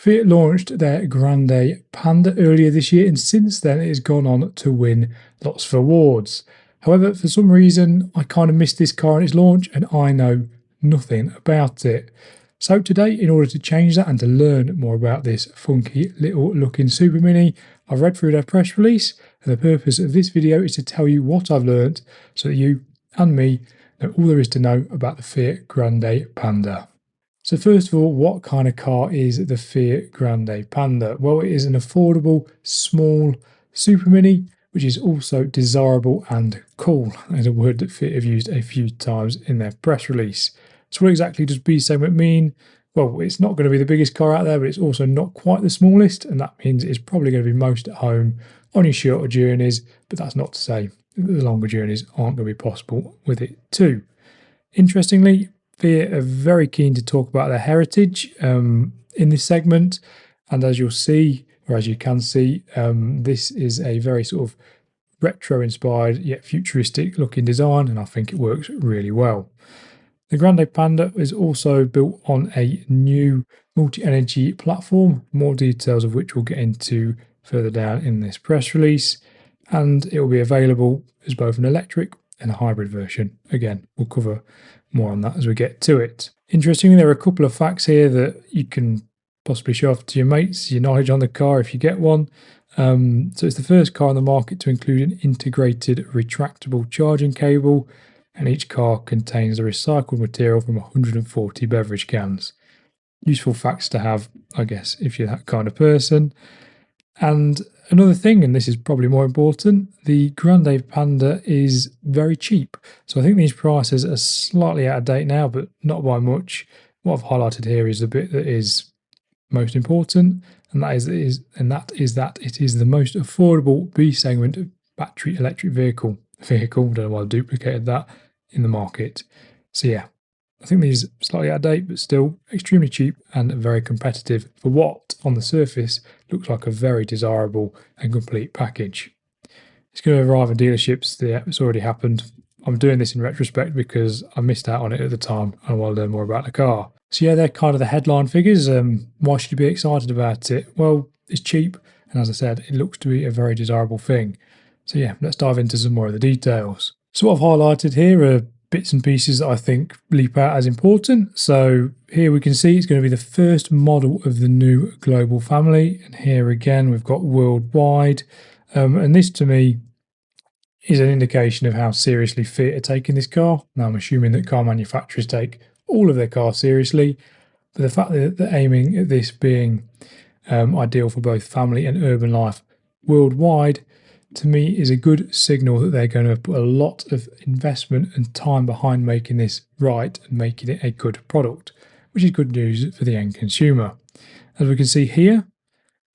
Fiat launched their Grande Panda earlier this year, and since then it has gone on to win lots of awards. However, for some reason, I kind of missed this car in its launch, and I know nothing about it. So today, in order to change that and to learn more about this funky little looking Super Mini, I've read through their press release, and the purpose of this video is to tell you what I've learned so that you and me know all there is to know about the Fiat Grande Panda. So first of all, what kind of car is the Fiat Grande Panda? Well, it is an affordable, small Super Mini, which is also desirable and cool, is a word that Fiat have used a few times in their press release. So what exactly does B segment mean? Well, it's not going to be the biggest car out there, but it's also not quite the smallest, and that means it's probably going to be most at home on your shorter journeys, but that's not to say that the longer journeys aren't going to be possible with it too. Interestingly, Fiat are very keen to talk about their heritage in this segment, and as you'll see, or as you can see, this is a very sort of retro-inspired yet futuristic-looking design, and I think it works really well. The Grande Panda is also built on a new multi-energy platform, more details of which we'll get into further down in this press release, and it will be available as both an electric and a hybrid version. Again, we'll cover more on that as we get to it. Interestingly, there are a couple of facts here that you can possibly show off to your mates, your knowledge on the car if you get one. So it's the first car on the market to include an integrated retractable charging cable, and each car contains a recycled material from 140 beverage cans. Useful facts to have, I guess, if you're that kind of person. And another thing, and this is probably more important, the Grande Panda is very cheap. So I think these prices are slightly out of date now, but not by much. What I've highlighted here is the bit that is most important, and that is that it is the most affordable B segment battery electric vehicle. Don't know why I duplicated that in the market. So yeah, I think these are slightly out of date, but still extremely cheap and very competitive for what, on the surface, looks like a very desirable and complete package. It's going to arrive in dealerships. Yeah, it's already happened. I'm doing this in retrospect because I missed out on it at the time and I want to learn more about the car. So yeah, they're kind of the headline figures. Why should you be excited about it? Well, it's cheap, and as I said, it looks to be a very desirable thing. So yeah, let's dive into some more of the details. So what I've highlighted here are bits and pieces that I think leap out as important. So here we can see it's going to be the first model of the new global family. And here again, we've got worldwide. And this to me is an indication of how seriously Fiat are taking this car. Now I'm assuming that car manufacturers take all of their cars seriously, but the fact that they're aiming at this being ideal for both family and urban life worldwide, to me, is a good signal that they're going to put a lot of investment and time behind making this right and making it a good product, which is good news for the end consumer. As we can see here,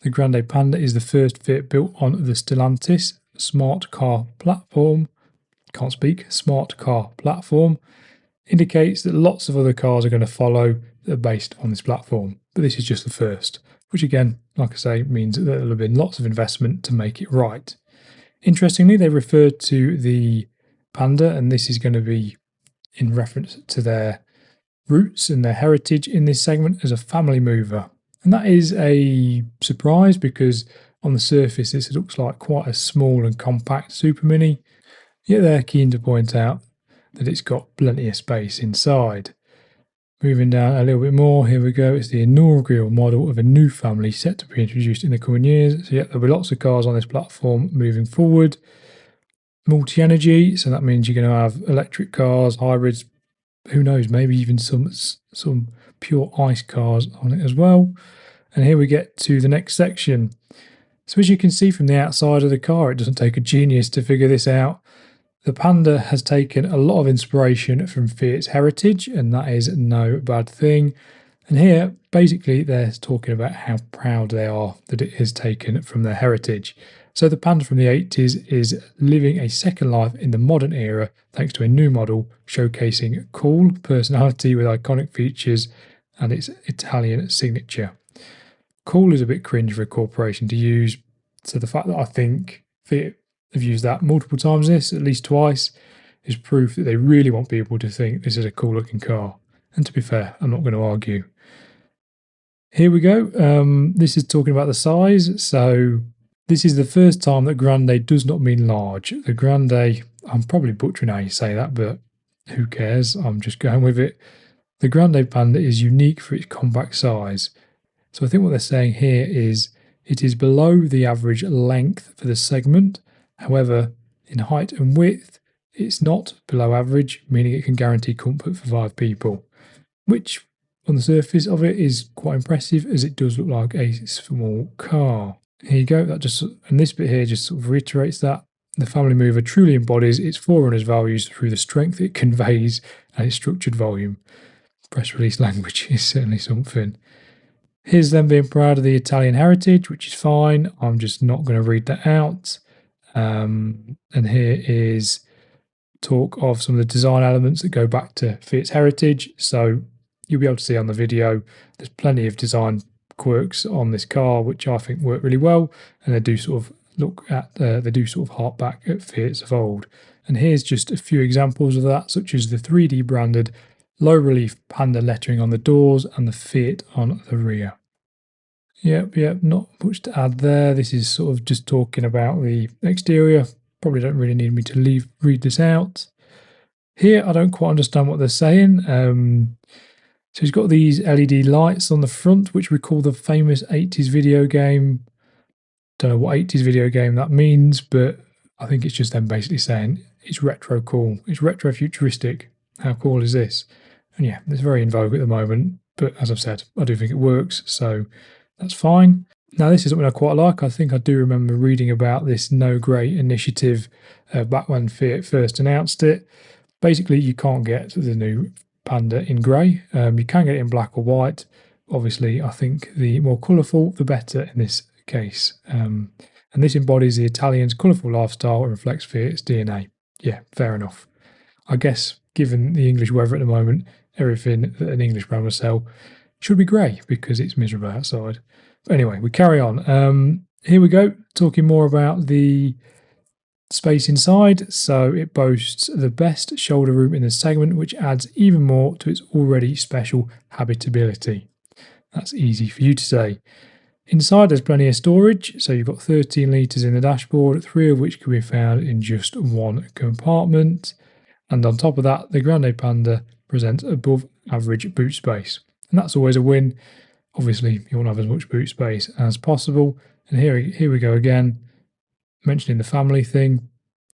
the Grande Panda is the first Fiat built on the Stellantis smart car platform. Smart car platform indicates that lots of other cars are going to follow that are based on this platform, but this is just the first, which again, like I say, means that there will have been lots of investment to make it right. Interestingly, they referred to the Panda, and this is going to be in reference to their roots and their heritage in this segment, as a family mover. And that is a surprise because on the surface this looks like quite a small and compact Super Mini, yet they're keen to point out that it's got plenty of space inside. Moving down a little bit more, here we go. It's the inaugural model of a new family set to be introduced in the coming years. So yeah, there'll be lots of cars on this platform moving forward. Multi-energy, so that means you're going to have electric cars, hybrids, who knows, maybe even some pure ICE cars on it as well. And here we get to the next section. So as you can see from the outside of the car, it doesn't take a genius to figure this out. The Panda has taken a lot of inspiration from Fiat's heritage, and that is no bad thing. And here, basically, they're talking about how proud they are that it is taken from their heritage. So the Panda from the 80s is living a second life in the modern era thanks to a new model showcasing cool personality with iconic features and its Italian signature. Cool is a bit cringe for a corporation to use, so the fact that I think Fiat have used that multiple times, this at least twice, is proof that they really want people to think this is a cool looking car. And to be fair, I'm not going to argue. Here we go. This is talking about the size. So this is the first time that grande does not mean large. The grande, I'm probably butchering how you say that, but who cares? I'm just going with it. The Grande Panda is unique for its compact size. So I think what they're saying here is it is below the average length for the segment. However, in height and width, it's not below average, meaning it can guarantee comfort for 5 people, which on the surface of it is quite impressive as it does look like a small car. Here you go. And this bit here just sort of reiterates that. The family mover truly embodies its forerunners' values through the strength it conveys and its structured volume. Press release language is certainly something. Here's them being proud of the Italian heritage, which is fine. I'm just not going to read that out. And here is talk of some of the design elements that go back to Fiat's heritage. So you'll be able to see on the video, there's plenty of design quirks on this car, which I think work really well. And they do sort of hark back at Fiat's of old. And here's just a few examples of that, such as the 3D branded low relief Panda lettering on the doors and the Fiat on the rear. Yep, not much to add there. This is sort of just talking about the exterior. Probably don't really need me to read this out. Here, I don't quite understand what they're saying. So he's got these LED lights on the front, which recall the famous 80s video game. Don't know what 80s video game that means, but I think it's just them basically saying it's retro cool. It's retro futuristic. How cool is this? And yeah, it's very in vogue at the moment. But as I've said, I do think it works. So that's fine. Now, this is something I quite like. I think I do remember reading about this No Grey initiative back when Fiat first announced it. Basically, you can't get the new Panda in grey. You can get it in black or white. Obviously, I think the more colourful, the better in this case. And this embodies the Italians' colourful lifestyle and reflects Fiat's DNA. Yeah, fair enough. I guess, given the English weather at the moment, everything that an English brand will sell should be grey because it's miserable outside. But anyway, we carry on. Here we go, talking more about the space inside. So it boasts the best shoulder room in the segment, which adds even more to its already special habitability. That's easy for you to say. Inside there's plenty of storage, so you've got 13 litres in the dashboard, 3 of which can be found in just one compartment. And on top of that, the Grande Panda presents above average boot space. And that's always a win. Obviously, you want to have as much boot space as possible. And here we go again, mentioning the family thing.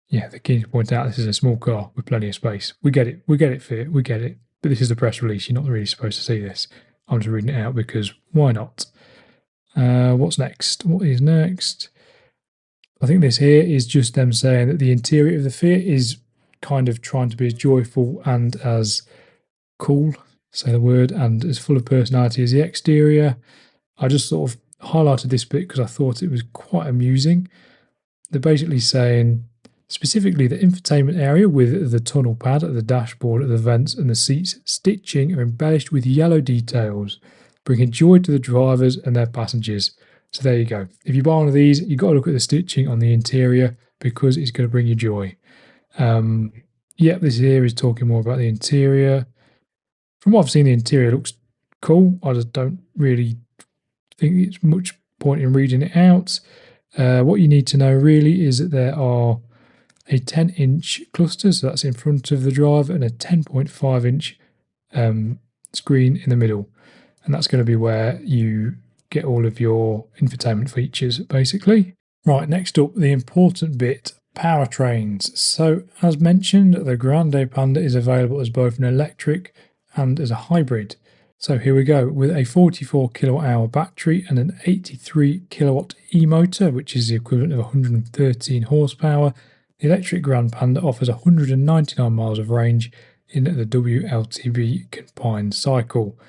Yeah, the key to point out, this is a small car with plenty of space. We get it, Fiat, we get it. But this is the press release, you're not really supposed to see this. I'm just reading it out because why not? What's next? What is next? I think this here is just them saying that the interior of the Fiat is kind of trying to be as joyful and as cool, say the word, and as full of personality as the exterior. I just sort of highlighted this bit because I thought it was quite amusing. They're basically saying specifically the infotainment area with the tunnel pad at the dashboard, at the vents and the seats stitching are embellished with yellow details, bringing joy to the drivers and their passengers. So there you go. If you buy one of these, you've got to look at the stitching on the interior because it's going to bring you joy. This here is talking more about the interior. From what I've seen, the interior looks cool. I just don't really think it's much point in reading it out. What you need to know really is that there are a 10-inch cluster, so that's in front of the driver, and a 10.5-inch screen in the middle. And that's going to be where you get all of your infotainment features, basically. Right, next up, the important bit, powertrains. So, as mentioned, the Grande Panda is available as both an electric and as a hybrid. So here we go, with a 44 kilowatt hour battery and an 83 kilowatt e-motor, which is the equivalent of 113 horsepower, the electric Grande Panda offers 199 miles of range in the WLTP combined cycle.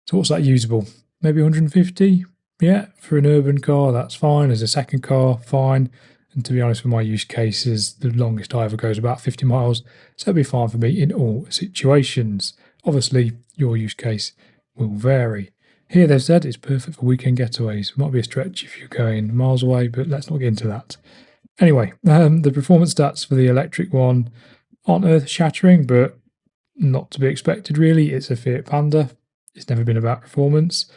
So what's that usable? Maybe 150? Yeah, for an urban car, that's fine. As a second car, fine. And to be honest, for my use cases, the longest I ever go is about 50 miles. So it'll be fine for me in all situations. Obviously, your use case will vary. Here they've said it's perfect for weekend getaways. Might be a stretch if you're going miles away, but let's not get into that. Anyway, the performance stats for the electric one aren't earth-shattering, but not to be expected really. It's a Fiat Panda. It's never been about performance.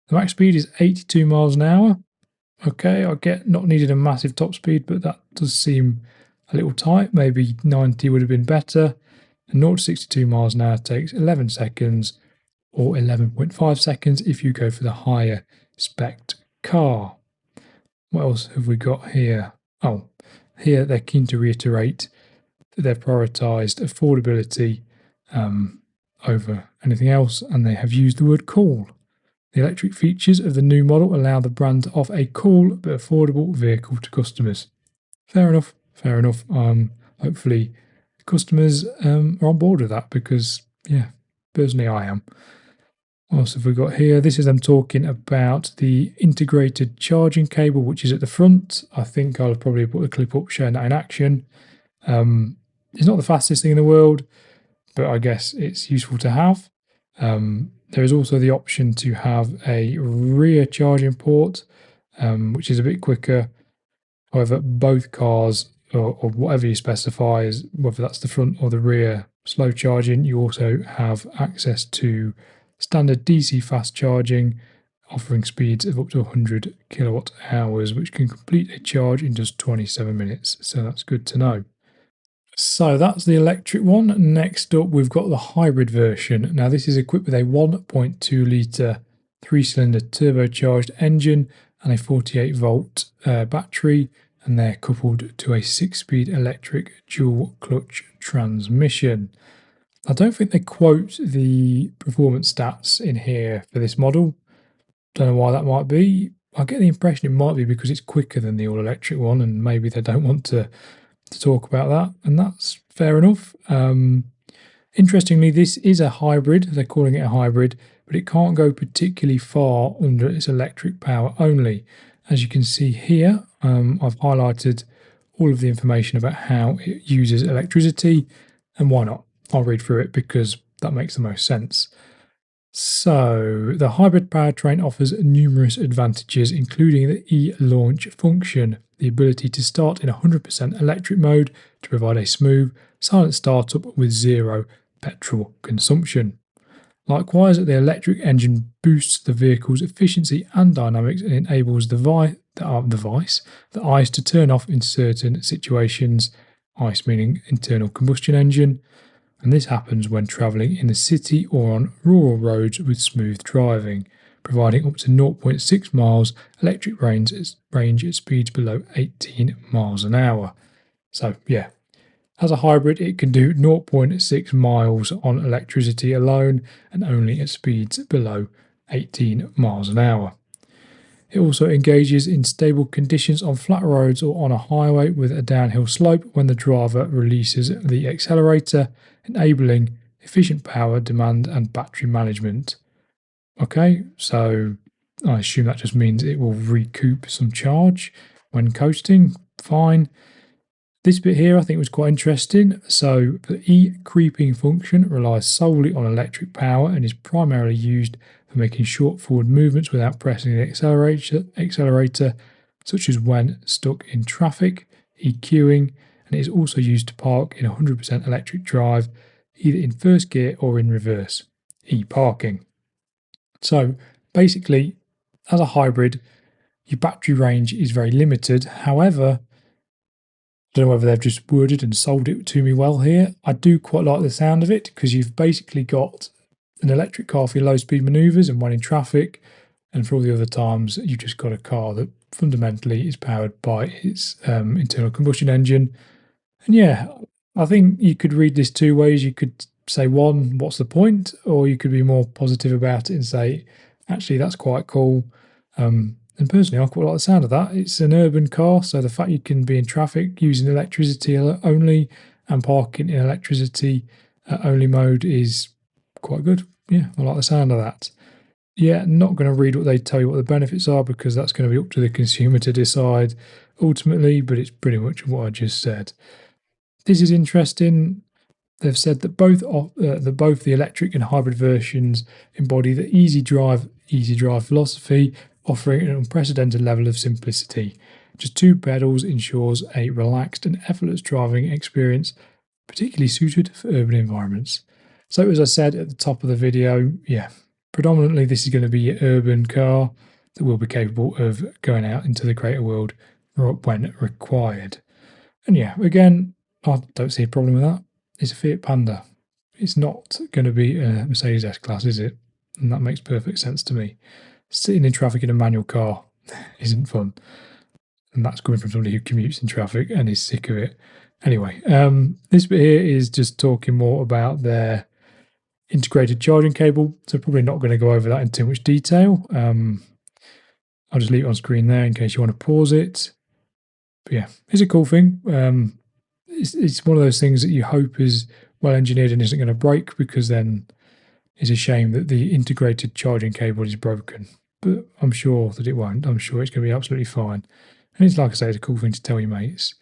The max speed is 82 miles an hour. Okay, I get not needing a massive top speed, but that does seem a little tight. Maybe 90 would have been better. And 0 to 62 miles an hour takes 11 seconds, or 11.5 seconds if you go for the higher spec car. What else have we got here? Oh, here they're keen to reiterate that they've prioritised affordability over anything else, and they have used the word cool. The electric features of the new model allow the brand to offer a cool but affordable vehicle to customers. Fair enough, fair enough. Hopefully customers are on board with that because, yeah, personally I am. What else have we got here? This is them talking about the integrated charging cable, which is at the front. I think I'll probably put a clip up showing that in action. It's not the fastest thing in the world, but I guess it's useful to have. There is also the option to have a rear charging port, which is a bit quicker. However, both cars, or whatever you specify, whether that's the front or the rear slow charging, you also have access to standard DC fast charging, offering speeds of up to 100 kilowatt hours, which can complete a charge in just 27 minutes. So that's good to know. So that's the electric one. Next up, we've got the hybrid version. Now, this is equipped with a 1.2 litre 3-cylinder turbocharged engine and a 48-volt battery, and they're coupled to a 6-speed electric dual clutch transmission. I don't think they quote the performance stats in here for this model. Don't know why that might be. I get the impression it might be because it's quicker than the all-electric one, and maybe they don't want to talk about that, and that's fair enough. Interestingly, this is a hybrid. They're calling it a hybrid, but it can't go particularly far under its electric power only. As you can see here, I've highlighted all of the information about how it uses electricity, and why not? I'll read through it because that makes the most sense. So, the hybrid powertrain offers numerous advantages, including the e-launch function, the ability to start in 100% electric mode to provide a smooth, silent startup with zero petrol consumption. Likewise, the electric engine boosts the vehicle's efficiency and dynamics and enables the ICE to turn off in certain situations, ICE meaning internal combustion engine, and this happens when travelling in the city or on rural roads with smooth driving, providing up to 0.6 miles electric range at speeds below 18 miles an hour. So yeah, as a hybrid it can do 0.6 miles on electricity alone and only at speeds below 18 miles an hour. It also engages in stable conditions on flat roads or on a highway with a downhill slope when the driver releases the accelerator, enabling efficient power demand and battery management. Okay, so I assume that just means it will recoup some charge when coasting. Fine. This bit here I think was quite interesting. So the e-creeping function relies solely on electric power and is primarily used for making short forward movements without pressing the accelerator, such as when stuck in traffic, EQing, and it is also used to park in 100% electric drive, either in first gear or in reverse, e-parking. So basically, as a hybrid, your battery range is very limited. However, I don't know whether they've just worded and sold it to me well here. I do quite like the sound of it because you've basically got an electric car for your low-speed manoeuvres and when in traffic, and for all the other times, you've just got a car that fundamentally is powered by its internal combustion engine. And yeah, I think you could read this two ways. You could say, one, what's the point? Or you could be more positive about it and say, actually, that's quite cool. And personally, I quite like the sound of that. It's an urban car, so the fact you can be in traffic using electricity only and parking in electricity only mode is quite good. Yeah, I like the sound of that. Yeah, not going to read what they tell you what the benefits are because that's going to be up to the consumer to decide ultimately, but it's pretty much what I just said. This is interesting. They've said that both the electric and hybrid versions embody the easy drive philosophy, offering an unprecedented level of simplicity. Just two pedals ensures a relaxed and effortless driving experience, particularly suited for urban environments. So as I said at the top of the video, yeah, predominantly this is going to be an urban car that will be capable of going out into the greater world when required. And yeah, again, I don't see a problem with that. It's a Fiat Panda. It's not going to be a Mercedes S-Class, is it? And that makes perfect sense to me. Sitting in traffic in a manual car isn't fun. And that's coming from somebody who commutes in traffic and is sick of it. Anyway, this bit here is just talking more about their integrated charging cable. So probably not going to go over that in too much detail. I'll just leave it on screen there in case you want to pause it. But yeah, it's a cool thing. It's one of those things that you hope is well engineered and isn't going to break, because then it's a shame that the integrated charging cable is broken. But I'm sure that it won't. I'm sure it's going to be absolutely fine. And it's, like I say, it's a cool thing to tell your mates.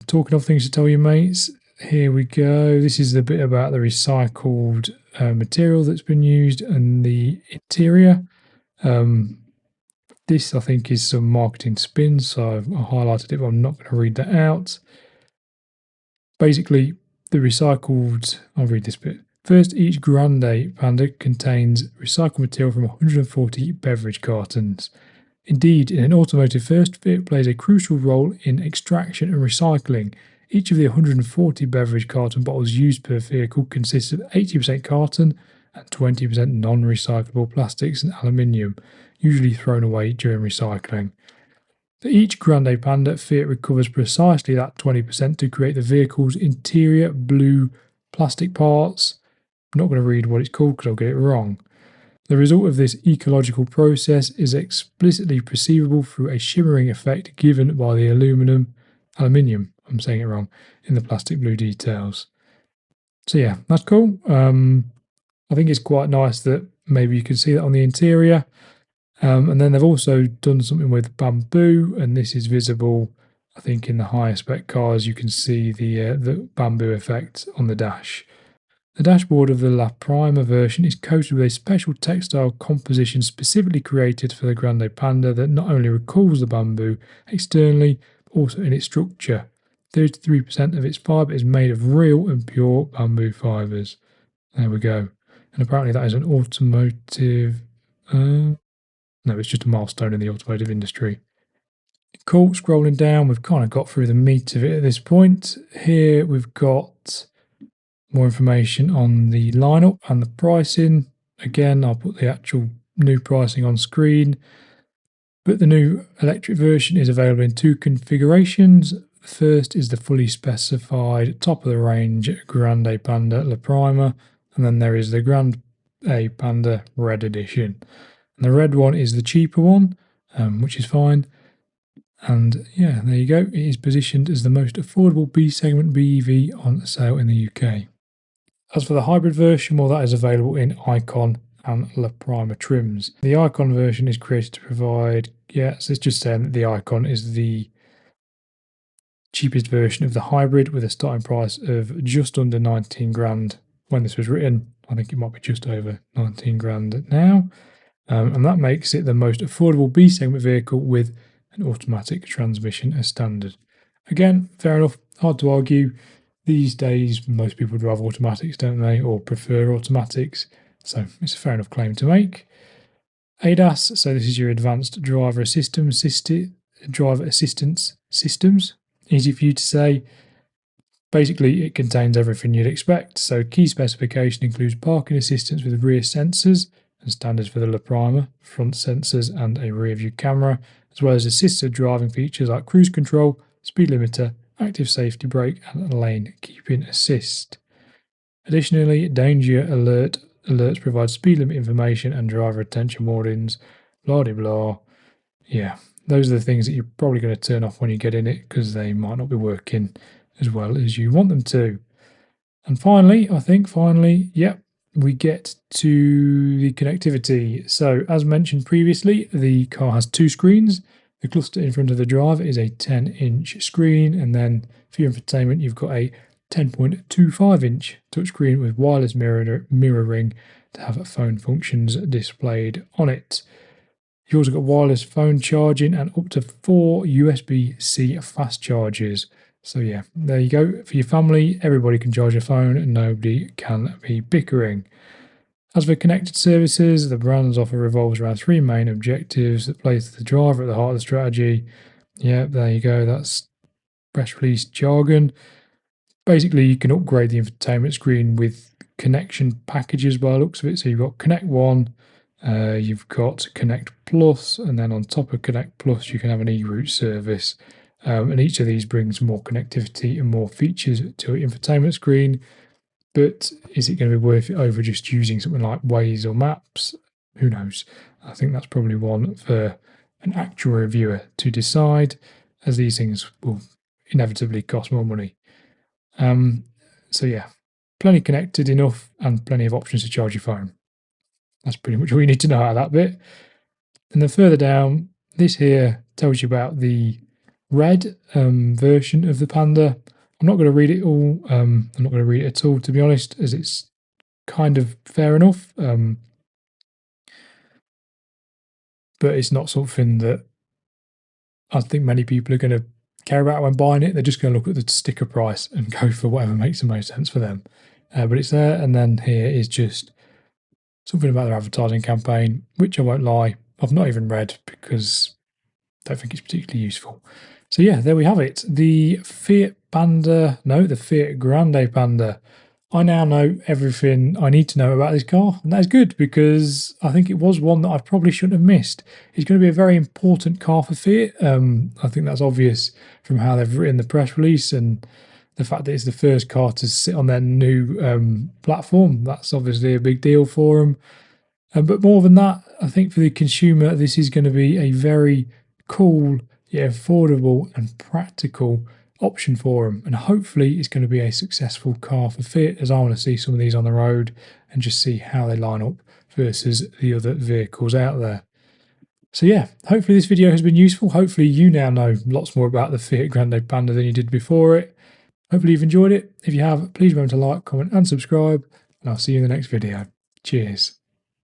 Talking of things to tell your mates, here we go. This is the bit about the recycled material that's been used and the interior. This, I think, is some marketing spin, so I've highlighted it, but I'm not going to read that out. Basically, the recycled, I'll read this bit. First, each Grande Panda contains recycled material from 140 beverage cartons. Indeed, in an automotive first, Fiat plays a crucial role in extraction and recycling. Each of the 140 beverage carton bottles used per vehicle consists of 80% carton and 20% non-recyclable plastics and aluminium, usually thrown away during recycling. For each Grande Panda, Fiat recovers precisely that 20% to create the vehicle's interior blue plastic parts. I'm not going to read what it's called because I'll get it wrong. The result of this ecological process is explicitly perceivable through a shimmering effect given by the aluminium, I'm saying it wrong, in the plastic blue details. So yeah, that's cool. I think it's quite nice that maybe you can see that on the interior. And then they've also done something with bamboo, and this is visible, I think, in the higher spec cars. You can see the bamboo effect on the dash. The dashboard of the La Prima version is coated with a special textile composition specifically created for the Grande Panda that not only recalls the bamboo externally, but also in its structure. 33% of its fibre is made of real and pure bamboo fibres. There we go. And apparently that is an automotive... no, it's just a milestone in the automotive industry. Cool, scrolling down, we've kind of got through the meat of it at this point. Here we've got more information on the lineup and the pricing. Again, I'll put the actual new pricing on screen. But the new electric version is available in two configurations. The first is the fully specified top-of-the-range Grande Panda La Prima, and then there is the Grande Panda Red Edition. And the red one is the cheaper one, which is fine. And yeah, there you go. It is positioned as the most affordable B-segment BEV on sale in the UK. As for the hybrid version, well, that is available in Icon and La Prima trims. The Icon version is created to provide, so it's just saying that the Icon is the cheapest version of the hybrid with a starting price of just under 19 grand when this was written. I think it might be just over 19 grand now. And that makes it the most affordable B-segment vehicle with an automatic transmission as standard. Again, fair enough, hard to argue. These days, most people would rather automatics, don't they, or prefer automatics. So it's a fair enough claim to make. ADAS, so this is your advanced driver assistance systems. Easy for you to say. Basically, it contains everything you'd expect. So key specification includes parking assistance with rear sensors, and standards for the La Prima, front sensors and a rear view camera, as well as assisted driving features like cruise control, speed limiter, active safety brake and lane keeping assist. Additionally, danger alerts provide speed limit information and driver attention warnings, blah de blah. Yeah, those are the things that you're probably going to turn off when you get in it because they might not be working as well as you want them to. And finally, we get to the connectivity. So as mentioned previously, the car has two screens. The cluster in front of the driver is a 10-inch screen, and then for your entertainment, you've got a 10.25-inch touchscreen with wireless mirroring to have phone functions displayed on it. You've also got wireless phone charging and up to 4 USB-C fast chargers. So yeah, there you go. For your family, everybody can charge a phone and nobody can be bickering. As for connected services, the brand's offer revolves around three main objectives that place the driver at the heart of the strategy. Yeah, there you go. That's press release jargon. Basically, you can upgrade the infotainment screen with connection packages by the looks of it. So you've got Connect One, you've got Connect Plus, and then on top of Connect Plus, you can have an e-route service. And each of these brings more connectivity and more features to an infotainment screen. But is it going to be worth it over just using something like Waze or Maps? Who knows? I think that's probably one for an actual reviewer to decide, as these things will inevitably cost more money. So yeah, plenty connected enough and plenty of options to charge your phone. That's pretty much all you need to know out of that bit. And then further down, this here tells you about the red version of the Panda. I'm not going to read it all. I'm not going to read it at all, to be honest, as it's kind of fair enough. But it's not something that I think many people are going to care about when buying it. They're just going to look at the sticker price and go for whatever makes the most sense for them. But it's there, and then here is just something about their advertising campaign, which I won't lie, I've not even read because I don't think it's particularly useful. So yeah, there we have it. The Fiat Grande Panda. I now know everything I need to know about this car, and that is good because I think it was one that I probably shouldn't have missed. It's going to be a very important car for Fiat. I think that's obvious from how they've written the press release and the fact that it's the first car to sit on their new platform. That's obviously a big deal for them. But more than that, I think for the consumer, this is going to be a very cool, yet affordable and practical option for them. And hopefully it's going to be a successful car for Fiat, as I want to see some of these on the road and just see how they line up versus the other vehicles out there. So yeah, hopefully this video has been useful. Hopefully you now know lots more about the Fiat Grande Panda than you did before it. Hopefully you've enjoyed it. If you have, please remember to like, comment and subscribe, and I'll see you in the next video. Cheers.